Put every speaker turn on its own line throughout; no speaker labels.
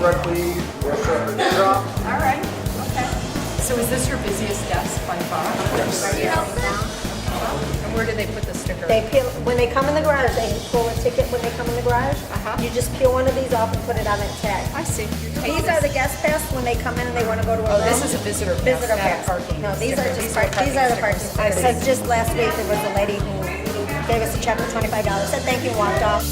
correctly, we'll show the drop.
All right, okay. So is this your busiest desk by far? And where do they put the sticker?
They peel, when they come in the garage, they pull a ticket when they come in the garage. You just peel one of these off and put it on that tag.
I see.
These are the guest pass when they come in and they want to go to a room.
This is a visitor pass,
Visitor
not
pass.
a parking
No, these
sticker.
are just these are the parking stickers. Because just last week there was a lady who gave us a check for $25, said thank you, and walked off.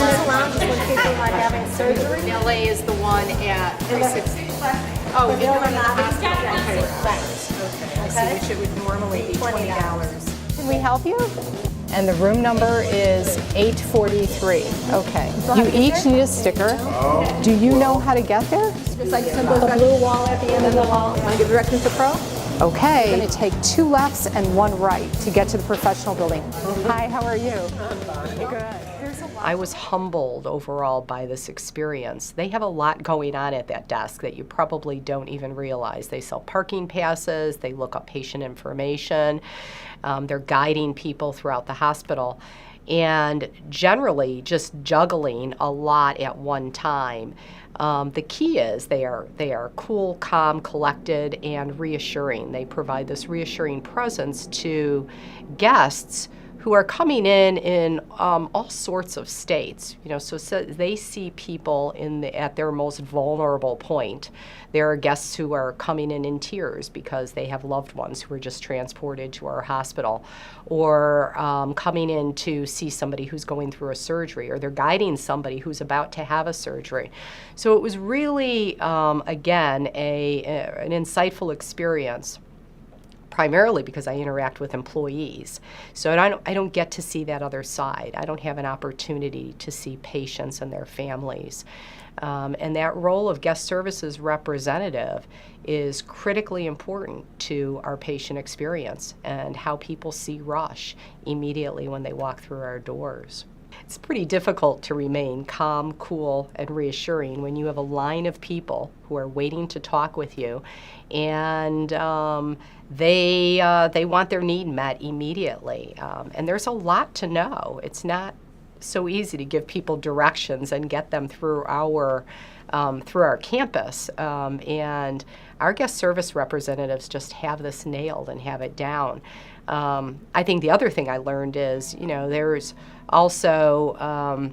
This lounge is when people are having surgery.
LA is the one at 360. Oh,
The
you're doing
building
the
lobby.
hospital. Okay.
Right.
I see, which it would normally be $20.
Can we help you? And the room number is 843. Okay. You each need a sticker. Do you know how to get there?
Just like the blue wall at the end of the hall.
Want to give directions to Pro?
Okay. You're going to take 2 lefts and 1 right to get to the professional building. Hi, how are you? Good.
I was humbled overall by this experience. They have a lot going on at that desk that you probably don't even realize. They sell parking passes, they look up patient information, they're guiding people throughout the hospital, and generally just juggling a lot at one time. The key is they are cool, calm, collected, and reassuring. They provide this reassuring presence to guests who are coming in all sorts of states, so they see people at their most vulnerable point. There are guests who are coming in tears because they have loved ones who were just transported to our hospital, or coming in to see somebody who's going through a surgery, or they're guiding somebody who's about to have a surgery. So it was really, again, an insightful experience, primarily because I interact with employees. So I don't get to see that other side. I don't have an opportunity to see patients and their families. And that role of guest services representative is critically important to our patient experience and how people see Rush immediately when they walk through our doors. It's pretty difficult to remain calm, cool, and reassuring when you have a line of people who are waiting to talk with you, and they want their need met immediately. And there's a lot to know. It's not so easy to give people directions and get them through our campus. And our guest service representatives just have this nailed and have it down. I think the other thing I learned is, there's also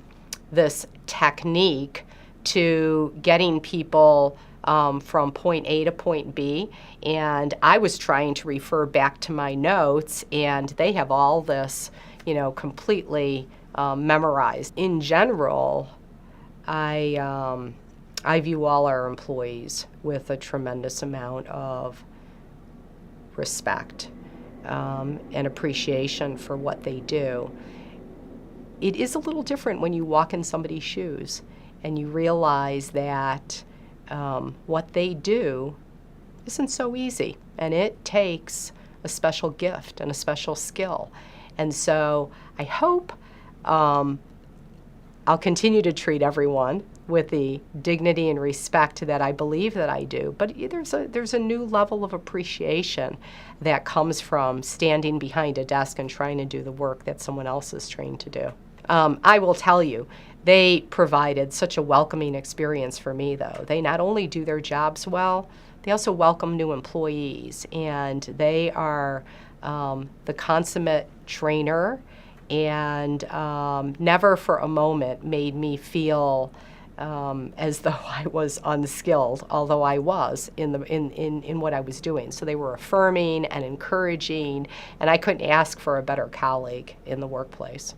this technique to getting people from point A to point B, and I was trying to refer back to my notes, and they have all this, completely memorized. In general, I view all our employees with a tremendous amount of respect and appreciation for what they do. It is a little different when you walk in somebody's shoes and you realize that what they do isn't so easy, and it takes a special gift and a special skill. And so I hope I'll continue to treat everyone with the dignity and respect that I believe that I do. But there's a new level of appreciation that comes from standing behind a desk and trying to do the work that someone else is trained to do. I will tell you, they provided such a welcoming experience for me, though. They not only do their jobs well, they also welcome new employees, and they are the consummate trainer, and never for a moment made me feel as though I was unskilled, although I was in what I was doing. So they were affirming and encouraging, and I couldn't ask for a better colleague in the workplace.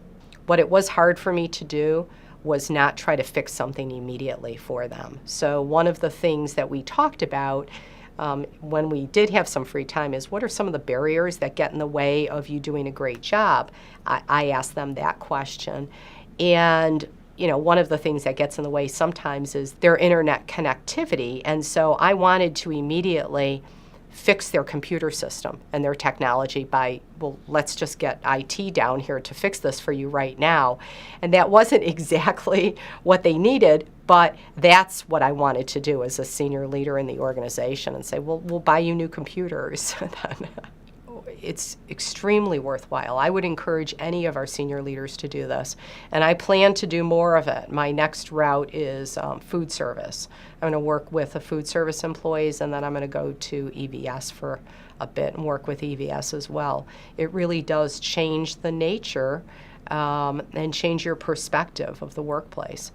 What it was hard for me to do was not try to fix something immediately for them. So one of the things that we talked about when we did have some free time is, what are some of the barriers that get in the way of you doing a great job? I asked them that question. And one of the things that gets in the way sometimes is their internet connectivity. And so I wanted to immediately fix their computer system and their technology by, well, let's just get IT down here to fix this for you right now. And that wasn't exactly what they needed, but that's what I wanted to do as a senior leader in the organization, and say, well, we'll buy you new computers. it's extremely worthwhile. I would encourage any of our senior leaders to do this, and I plan to do more of it. My next route is food service. I'm going to work with the food service employees, and then I'm going to go to EVS for a bit and work with EVS as well. It really does change the nature and change your perspective of the workplace.